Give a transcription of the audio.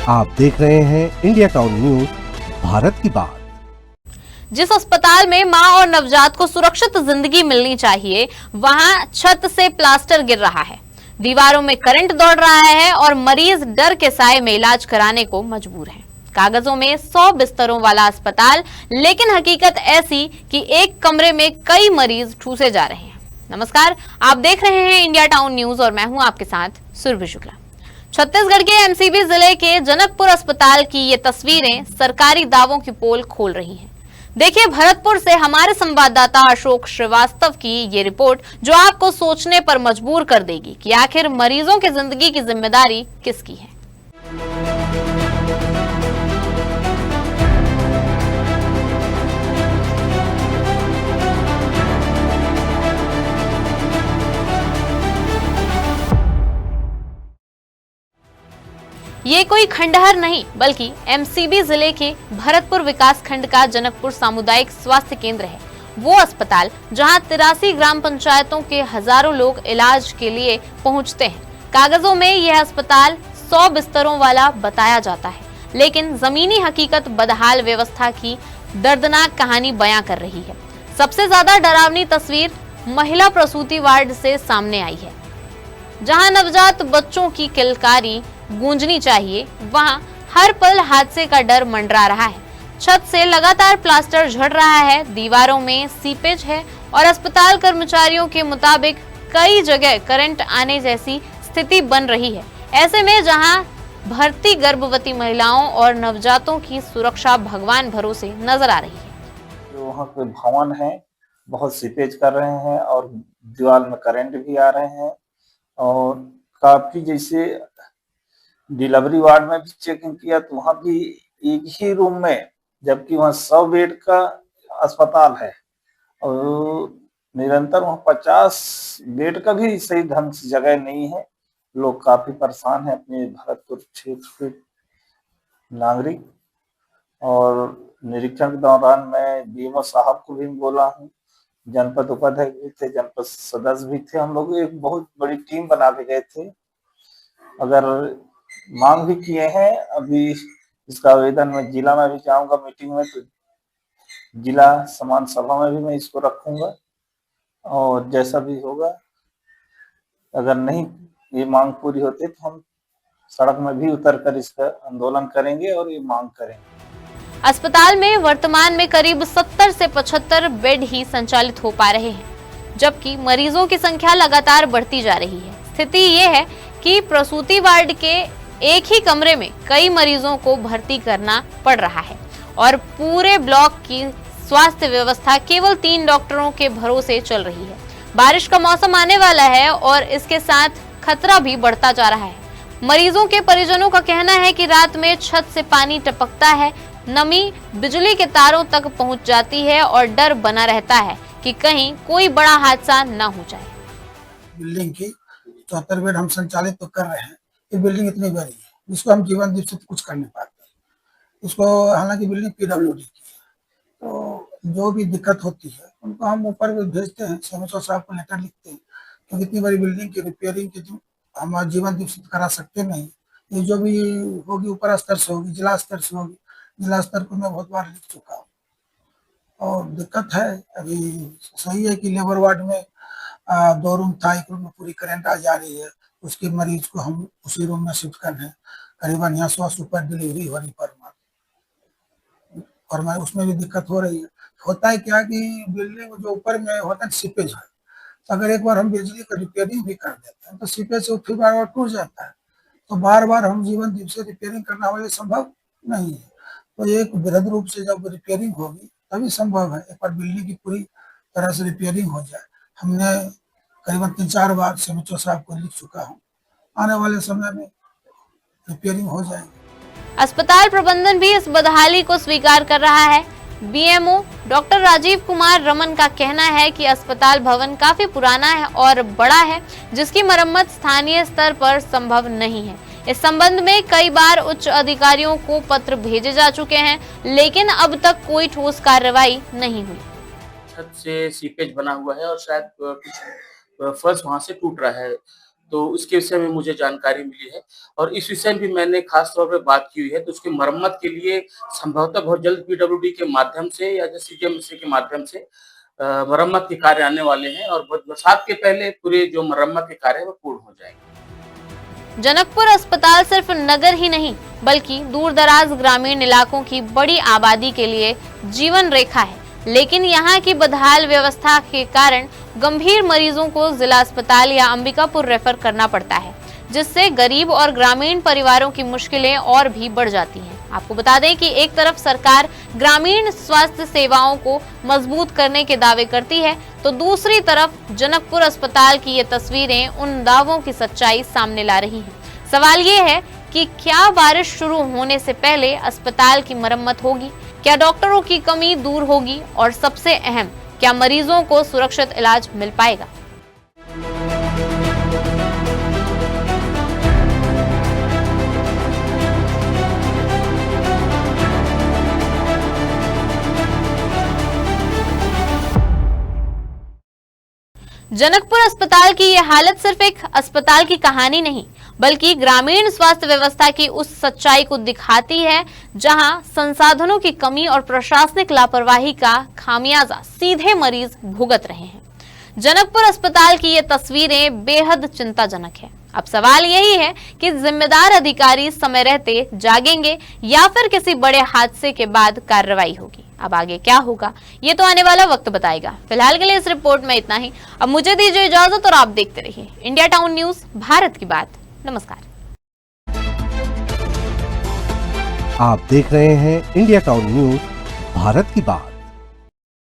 आप देख रहे हैं इंडिया टाउन न्यूज, भारत की बात। जिस अस्पताल में मां और नवजात को सुरक्षित जिंदगी मिलनी चाहिए, वहां छत से प्लास्टर गिर रहा है, दीवारों में करंट दौड़ रहा है और मरीज डर के साए में इलाज कराने को मजबूर है। कागजों में 100 बिस्तरों वाला अस्पताल, लेकिन हकीकत ऐसी कि एक कमरे में कई मरीज ठूसे जा रहे हैं। नमस्कार, आप देख रहे हैं इंडिया टाउन न्यूज और मैं हूं आपके साथ सुरभि शुक्ला। छत्तीसगढ़ के एमसीबी जिले के जनकपुर अस्पताल की ये तस्वीरें सरकारी दावों की पोल खोल रही हैं। देखिए भरतपुर से हमारे संवाददाता अशोक श्रीवास्तव की ये रिपोर्ट, जो आपको सोचने पर मजबूर कर देगी कि आखिर मरीजों की जिंदगी की जिम्मेदारी किसकी है। ये कोई खंडहर नहीं, बल्कि एमसीबी जिले के भरतपुर विकास खंड का जनकपुर सामुदायिक स्वास्थ्य केंद्र है। वो अस्पताल जहां 83 ग्राम पंचायतों के हजारों लोग इलाज के लिए पहुंचते हैं। कागजों में यह अस्पताल 100 बिस्तरों वाला बताया जाता है, लेकिन जमीनी हकीकत बदहाल व्यवस्था की दर्दनाक कहानी बयां कर रही है। सबसे ज्यादा डरावनी तस्वीर महिला प्रसूति वार्ड से सामने आई है, जहां नवजात बच्चों की किलकारी गूंजनी चाहिए, वहां हर पल हादसे का डर मंडरा रहा है। छत से लगातार प्लास्टर झड़ रहा है, दीवारों में सीपेज है और अस्पताल कर्मचारियों के मुताबिक कई जगह करंट आने जैसी स्थिति बन रही है। ऐसे में जहां भर्ती गर्भवती महिलाओं और नवजातों की सुरक्षा भगवान भरोसे नजर आ रही है। जो वहाँ के भवन है बहुत सीपेज कर रहे हैं और दीवार में करंट भी आ रहे हैं और काफी, जैसे डिलीवरी वार्ड में भी चेकिंग किया तो वहाँ भी एक ही रूम में, जबकि वहाँ 100 बेड का अस्पताल है और निरंतर वहाँ 50 बेड का भी सही ढंग से जगह नहीं है। लोग काफी परेशान हैं, अपने भरतपुर क्षेत्र के नागरिक। और निरीक्षण के दौरान मैं डीएमओ साहब को भी बोला हूँ, जनपद उपाध्यक्ष भी थे, जनपद सदस्य भी थे, हम लोग एक बहुत बड़ी टीम बना के गए थे। अगर मांग भी किए हैं, अभी इसका आवेदन मैं जिला में भी जाऊंगा मीटिंग में, तो जिला समान सभा में भी मैं इसको रखूंगा और जैसा भी होगा, अगर नहीं ये मांग पूरी होती तो हम सड़क में भी उतरकर इसका आंदोलन करेंगे और ये मांग करेंगे। अस्पताल में वर्तमान में करीब 70 से 75 बेड ही संचालित हो पा रहे हैं, जबकि मरीजों की संख्या लगातार बढ़ती जा रही है। स्थिति ये है कि प्रसूति वार्ड के एक ही कमरे में कई मरीजों को भर्ती करना पड़ रहा है और पूरे ब्लॉक की स्वास्थ्य व्यवस्था केवल 3 डॉक्टरों के भरोसे चल रही है। बारिश का मौसम आने वाला है और इसके साथ खतरा भी बढ़ता जा रहा है। मरीजों के परिजनों का कहना है कि रात में छत से पानी टपकता है, नमी बिजली के तारों तक पहुंच जाती है और डर बना रहता है कि कहीं कोई बड़ा हादसा न हो जाए। बिल्डिंग की 74 बेड हम संचालित तो कर रहे हैं। ये बिल्डिंग इतनी बड़ी है जिसको हम जीवन दीप से कुछ कर नहीं पाते। इसको हालांकि बिल्डिंग पीडब्ल्यूडी की है, तो जो भी दिक्कत होती है उनको हम ऊपर भेजते हैं, सीएमओ साहब को लेटर लिखते हैं, क्योंकि इतनी बड़ी बिल्डिंग की रिपेयरिंग की जो हम जीवन दीप से करा सकते नहीं। ये जो भी होगी ऊपर स्तर से होगी, जिला स्तर से होगी। जिला स्तर को मैं बहुत बार लिख चुका हूँ और दिक्कत है। अभी सही है कि लेबर वार्ड में 2 रूम था, 1 रूम में पूरी करंट आ जा रही है, उसके मरीज को हम उसी रूम में शिफ्ट कर रहे हैं। करीबन यहाँ 100 सुपर डिलीवरी हो रही पर मंथ, और मैं उसमें भी दिक्कत हो रही है। होता है क्या कि बिल्डिंग जो ऊपर में होता है सीपेज है, तो अगर एक बार हम बिजली का रिपेयरिंग भी कर देते हैं तो सीपेज से फिर बार बार टूट जाता है, तो बार बार हम जीवन दीप से रिपेयरिंग करना हमारे संभव नहीं है। तो एक वृहद रूप से जब रिपेयरिंग होगी तभी संभव है। एक बार बिल्डिंग की पूरी तरह से रिपेयरिंग हो जाए। हमने करीबन 3-4 बार सीएमओ साहब को लिख चुका हूँ, आने वाले समय में रिपेयरिंग हो जाएगी। अस्पताल प्रबंधन भी इस बदहाली को स्वीकार कर रहा है। बीएमओ डॉक्टर राजीव कुमार रमन का कहना है कि अस्पताल भवन काफी पुराना है और बड़ा है, जिसकी मरम्मत स्थानीय स्तर पर संभव नहीं है। इस संबंध में कई बार उच्च अधिकारियों को पत्र भेजे जा चुके हैं, लेकिन अब तक कोई ठोस कार्रवाई नहीं हुई। छत से सीपेज बना हुआ है और शायद कुछ फर्श वहां से टूट रहा है, तो उसके विषय में मुझे जानकारी मिली है और इस विषय में भी मैंने खास तौर पे बात की हुई है। तो उसकी मरम्मत के लिए संभवतः बहुत जल्द पीडब्ल्यूडी के माध्यम से या सीजीएमसी के माध्यम से मरम्मत के कार्य आने वाले हैं और बरसात के पहले पूरे जो मरम्मत के कार्य है वो पूर्ण हो जाएंगे। जनकपुर अस्पताल सिर्फ नगर ही नहीं बल्कि दूरदराज ग्रामीण इलाकों की बड़ी आबादी के लिए जीवन रेखा है, लेकिन यहाँ की बदहाल व्यवस्था के कारण गंभीर मरीजों को जिला अस्पताल या अंबिकापुर रेफर करना पड़ता है, जिससे गरीब और ग्रामीण परिवारों की मुश्किलें और भी बढ़ जाती हैं। आपको बता दें कि एक तरफ सरकार ग्रामीण स्वास्थ्य सेवाओं को मजबूत करने के दावे करती है, तो दूसरी तरफ जनकपुर अस्पताल की ये तस्वीरें उन दावों की सच्चाई सामने ला रही हैं। सवाल ये है कि क्या बारिश शुरू होने से पहले अस्पताल की मरम्मत होगी, क्या डॉक्टरों की कमी दूर होगी और सबसे अहम, क्या मरीजों को सुरक्षित इलाज मिल पाएगा। जनकपुर अस्पताल की यह हालत सिर्फ एक अस्पताल की कहानी नहीं बल्कि ग्रामीण स्वास्थ्य व्यवस्था की उस सच्चाई को दिखाती है जहां संसाधनों की कमी और प्रशासनिक लापरवाही का खामियाजा सीधे मरीज भुगत रहे हैं। जनकपुर अस्पताल की ये तस्वीरें बेहद चिंताजनक है। अब सवाल यही है कि जिम्मेदार अधिकारी समय रहते जागेंगे या फिर किसी बड़े हादसे के बाद कार्रवाई होगी। अब आगे क्या होगा ये तो आने वाला वक्त बताएगा। फिलहाल के लिए इस रिपोर्ट में इतना ही। अब मुझे दीजिए इजाजत और आप देखते रहिए इंडिया टाउन न्यूज, भारत की बात। नमस्कार। आप देख रहे हैं इंडिया टाउन न्यूज, भारत की बात।